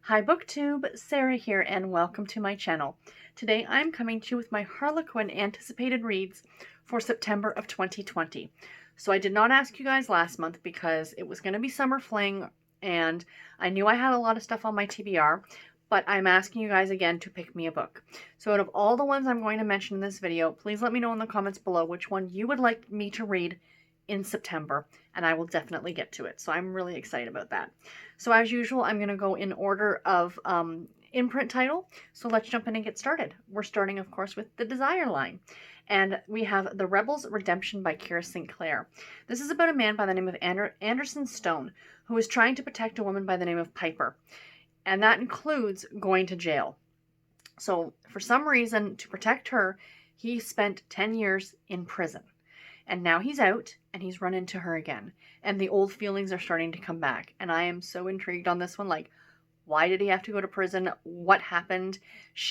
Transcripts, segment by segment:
Hi BookTube, Sarah here and welcome to my channel. Today I'm coming to you with my Harlequin anticipated reads for September of 2020. So I did not ask you guys last month because it was going to be summer fling and I knew I had a lot of stuff on my TBR, but I'm asking you guys again to pick me a book. So out of all the ones I'm going to mention in this video, please let me know in the comments below which one you would like me to read in September, and I will definitely get to it. So I'm really excited about that. So as usual, I'm going to go in order of imprint title. So let's jump in and get started. We're starting, of course, with the Desire line. And we have The Rebel's Redemption by Sinclair. This is about a man by the name of Anderson Stone, who is trying to protect a woman by the name of Piper. And that includes going to jail. So for some reason, to protect her, he spent 10 years in prison. And now he's out and he's run into her again. And the old feelings are starting to come back. And I am so intrigued on this one. Like, why did he have to go to prison? What happened?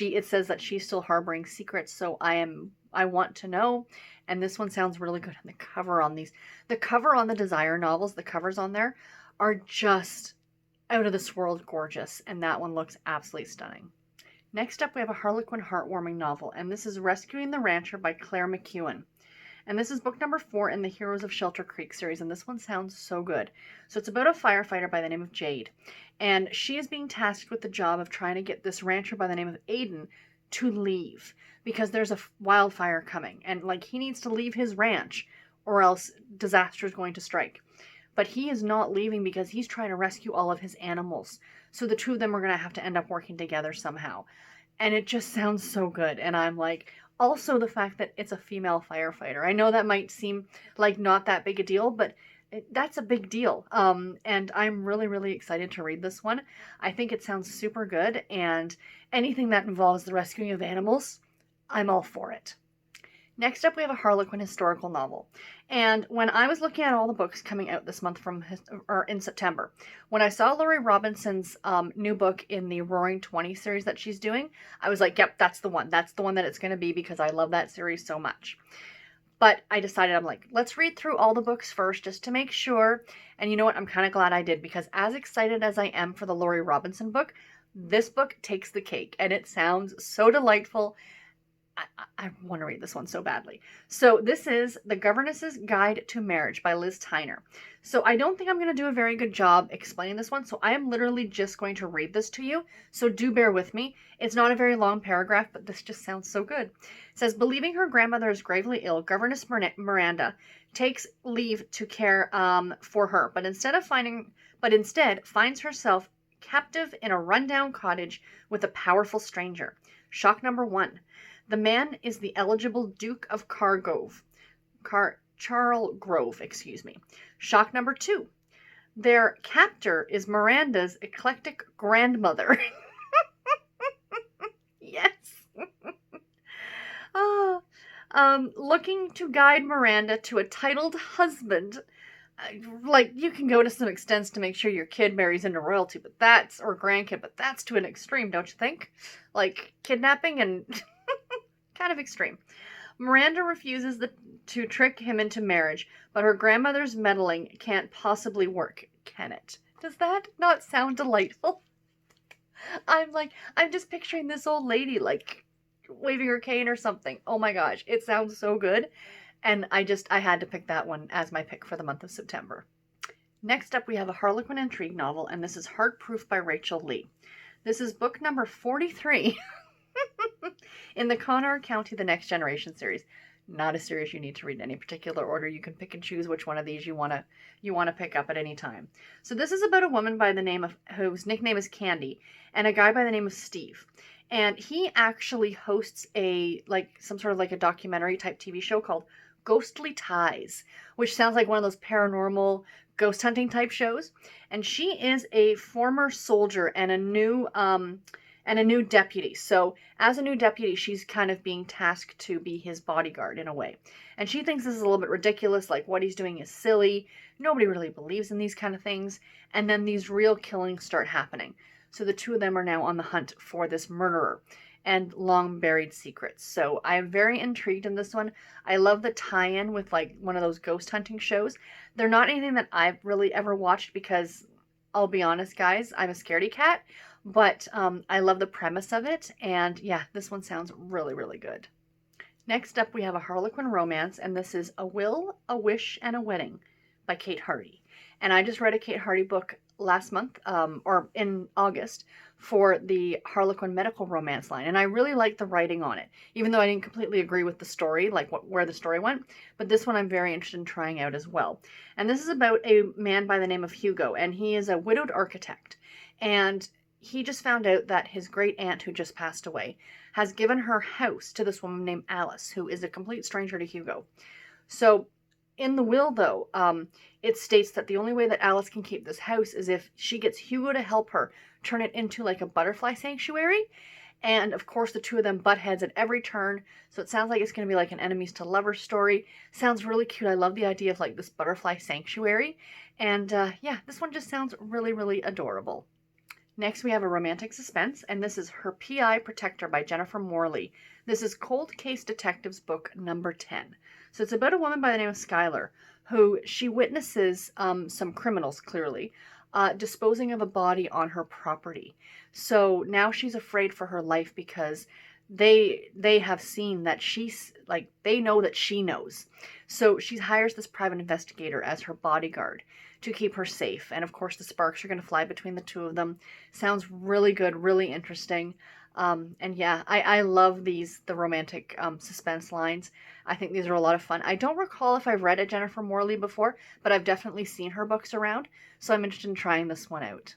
It says that she's still harboring secrets. So I want to know. And this one sounds really good. And the cover on the Desire novels, the covers on there are just out of this world gorgeous. And that one looks absolutely stunning. Next up, we have a Harlequin Heartwarming novel. And this is Rescuing the Rancher by McEwen. And this is book number 4 in the Heroes of Shelter Creek series, and this one sounds so good. So it's about a firefighter by the name of Jade, and she is being tasked with the job of trying to get this rancher by the name of Aiden to leave, because there's a wildfire coming, and like he needs to leave his ranch, or else disaster is going to strike. But he is not leaving because he's trying to rescue all of his animals. So the two of them are going to have to end up working together somehow. And it just sounds so good, and I'm like, also, the fact that it's a female firefighter. I know that might seem like not that big a deal, but that's a big deal. And I'm really, really excited to read this one. I think it sounds super good, and anything that involves the rescuing of animals, I'm all for it. Next up, we have a Harlequin historical novel. And when I was looking at all the books coming out this month in September, when I saw Laurie Robinson's new book in the Roaring 20 series that she's doing, I was like, yep, that's the one. That's the one that it's going to be because I love that series so much. But I decided, I'm like, let's read through all the books first just to make sure. And you know what? I'm kind of glad I did because as excited as I am for the Laurie Robinson book, this book takes the cake and it sounds so delightful. I want to read this one so badly. So this is The Governess's Guide to Marriage by Liz Tyner. So I don't think I'm going to do a very good job explaining this one. So I am literally just going to read this to you. So do bear with me. It's not a very long paragraph, but this just sounds so good. It says, believing her grandmother is gravely ill, Governess Miranda takes leave to care for her, but instead finds herself captive in a rundown cottage with a powerful stranger. Shock number 1. The man is the eligible Duke of Charlegrove. Shock number 2. Their captor is Miranda's eclectic grandmother. Yes. Looking to guide Miranda to a titled husband. Like, you can go to some extents to make sure your kid marries into royalty, or grandkid, but that's to an extreme, don't you think? Like, kidnapping and... kind of extreme. Miranda refuses to trick him into marriage, but her grandmother's meddling can't possibly work, can it? Does that not sound delightful? I'm just picturing this old lady, like, waving her cane or something. Oh my gosh, it sounds so good. And I had to pick that one as my pick for the month of September. Next up, we have a Harlequin Intrigue novel, and this is Heartproof by Rachel Lee. This is book number 43. In the Connor County The Next Generation series. Not a series you need to read in any particular order. You can pick and choose which one of these you want to pick up at any time. So this is about a woman by the name of whose nickname is Candy and a guy by the name of Steve. And he actually hosts some sort of a documentary type TV show called Ghostly Ties, which sounds like one of those paranormal ghost hunting type shows. And she is a former soldier and a new deputy. So as a new deputy, she's kind of being tasked to be his bodyguard in a way. And she thinks this is a little bit ridiculous, like what he's doing is silly. Nobody really believes in these kind of things. And then these real killings start happening. So the two of them are now on the hunt for this murderer and long buried secrets. So I'm very intrigued in this one. I love the tie-in with one of those ghost hunting shows. They're not anything that I've really ever watched because I'll be honest, guys, I'm a scaredy cat, but I love the premise of it. And yeah, this one sounds really, really good. Next up, we have a Harlequin romance, and this is A Will, a Wish, and a Wedding by Kate Hardy. And I just read a Kate Hardy book last month, or in August, for the Harlequin medical romance line. And I really liked the writing on it, even though I didn't completely agree with the story, like where the story went. But this one I'm very interested in trying out as well. And this is about a man by the name of Hugo, and he is a widowed architect. And he just found out that his great aunt, who just passed away, has given her house to this woman named Alice, who is a complete stranger to Hugo. So in the will, though, it states that the only way that Alice can keep this house is if she gets Hugo to help her turn it into like a butterfly sanctuary. And of course, the two of them butt heads at every turn. So it sounds like it's going to be like an enemies to lovers story. Sounds really cute. I love the idea of like this butterfly sanctuary. And yeah, this one just sounds really, really adorable. Next, we have a romantic suspense, and this is Her PI Protector by Jennifer Morey. This is Cold Case Detectives book number 10. So it's about a woman by the name of Skylar, who she witnesses some criminals, clearly, disposing of a body on her property. So now she's afraid for her life because they have seen that she's, like, they know that she knows. So she hires this private investigator as her bodyguard to keep her safe. And of course, the sparks are going to fly between the two of them. Sounds really good, really interesting. And yeah, I love the romantic suspense lines. I think these are a lot of fun. I don't recall if I've read a Jennifer Morey before, but I've definitely seen her books around. So I'm interested in trying this one out.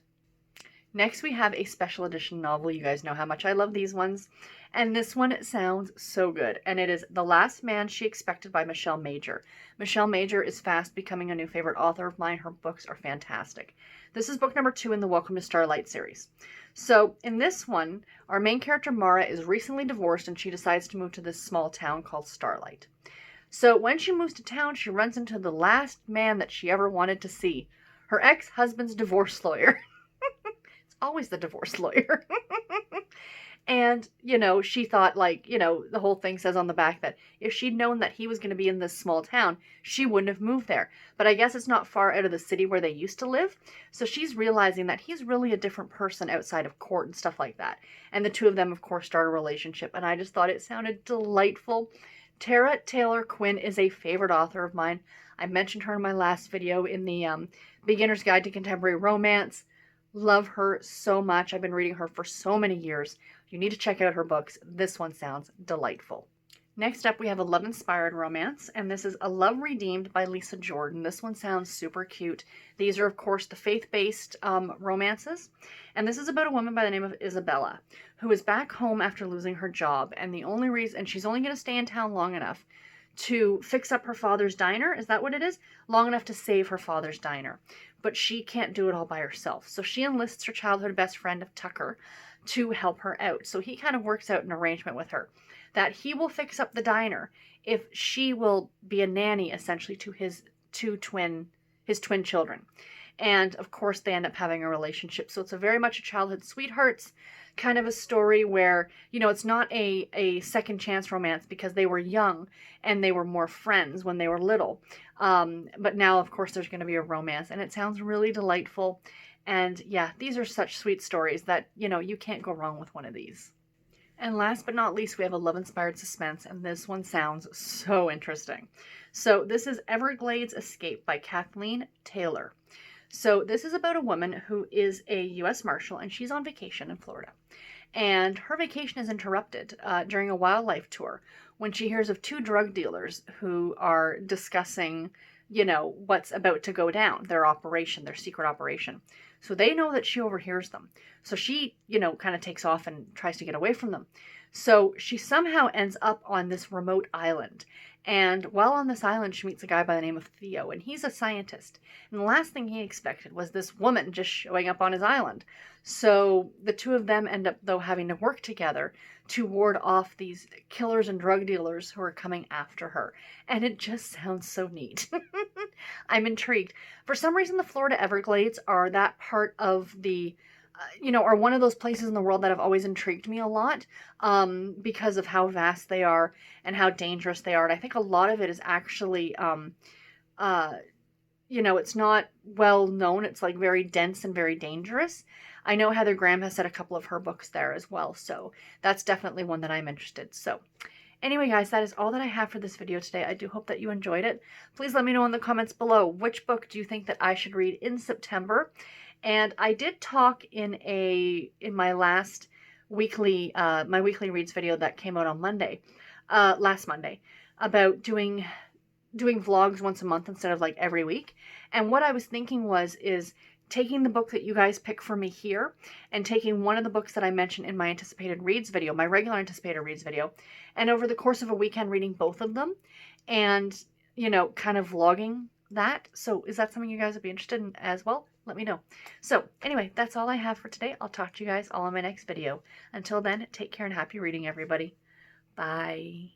Next, we have a special edition novel. You guys know how much I love these ones. And this one sounds so good. And it is The Last Man She Expected by Michelle Major. Michelle Major is fast becoming a new favorite author of mine. Her books are fantastic. This is book number 2 in the Welcome to Starlight series. So in this one, our main character Mara is recently divorced and she decides to move to this small town called Starlight. So when she moves to town, she runs into the last man that she ever wanted to see, her ex-husband's divorce lawyer. Always the divorce lawyer. And, you know, she thought, like, you know, the whole thing says on the back that if she'd known that he was going to be in this small town, she wouldn't have moved there. But I guess it's not far out of the city where they used to live. So she's realizing that he's really a different person outside of court and stuff like that. And the two of them, of course, start a relationship. And I just thought it sounded delightful. Tara Taylor Quinn is a favorite author of mine. I mentioned her in my last video in the Beginner's Guide to Contemporary Romance. Love her so much. I've been reading her for so many years. You need to check out her books. This one sounds delightful. Next up, we have a love-inspired romance, and this is A Love Redeemed by Lisa Jordan. This one sounds super cute. These are, of course, the faith-based romances, and this is about a woman by the name of Isabella, who is back home after losing her job, and the only reason, and she's only going to stay in town long enough to fix up her father's diner. Is that what it is? Long enough to save her father's diner. But she can't do it all by herself. So she enlists her childhood best friend of Tucker to help her out. So he kind of works out an arrangement with her that he will fix up the diner if she will be a nanny essentially to his twin children. And of course they end up having a relationship. So it's a very much a childhood sweethearts kind of a story where, you know, it's not a second chance romance because they were young and they were more friends when they were little. But now, of course, there's going to be a romance, and it sounds really delightful. And yeah, these are such sweet stories that, you know, you can't go wrong with one of these. And last but not least, we have a love-inspired suspense, and this one sounds so interesting. So this is Everglades Escape by Kathleen Taylor. So this is about a woman who is a U.S. Marshal, and she's on vacation in Florida. And her vacation is interrupted during a wildlife tour when she hears of 2 drug dealers who are discussing, you know, what's about to go down, their operation, their secret operation. So they know that she overhears them. So she, you know, kind of takes off and tries to get away from them. So she somehow ends up on this remote island. And while on this island, she meets a guy by the name of Theo, and he's a scientist. And the last thing he expected was this woman just showing up on his island. So the two of them end up, though, having to work together to ward off these killers and drug dealers who are coming after her. And it just sounds so neat. I'm intrigued. For some reason, the Florida Everglades are that part of the you know, are one of those places in the world that have always intrigued me a lot because of how vast they are and how dangerous they are. And I think a lot of it is actually you know, it's not well known. It's like very dense and very dangerous. I know Heather Graham has said a couple of her books there as well, so that's definitely one that I'm interested. So anyway, guys, that is all that I have for this video today. I do hope that you enjoyed it. Please let me know in the comments below, which book do you think that I should read in September? And I did talk in my last weekly my weekly reads video that came out on Monday, last Monday, about doing vlogs once a month instead of like every week. And what I was thinking is taking the book that you guys pick for me here and taking one of the books that I mentioned in my anticipated reads video, my regular anticipated reads video, and over the course of a weekend reading both of them and, you know, kind of vlogging that. So is that something you guys would be interested in as well? Let me know. So anyway, that's all I have for today. I'll talk to you guys all in my next video. Until then, take care and happy reading, everybody. Bye.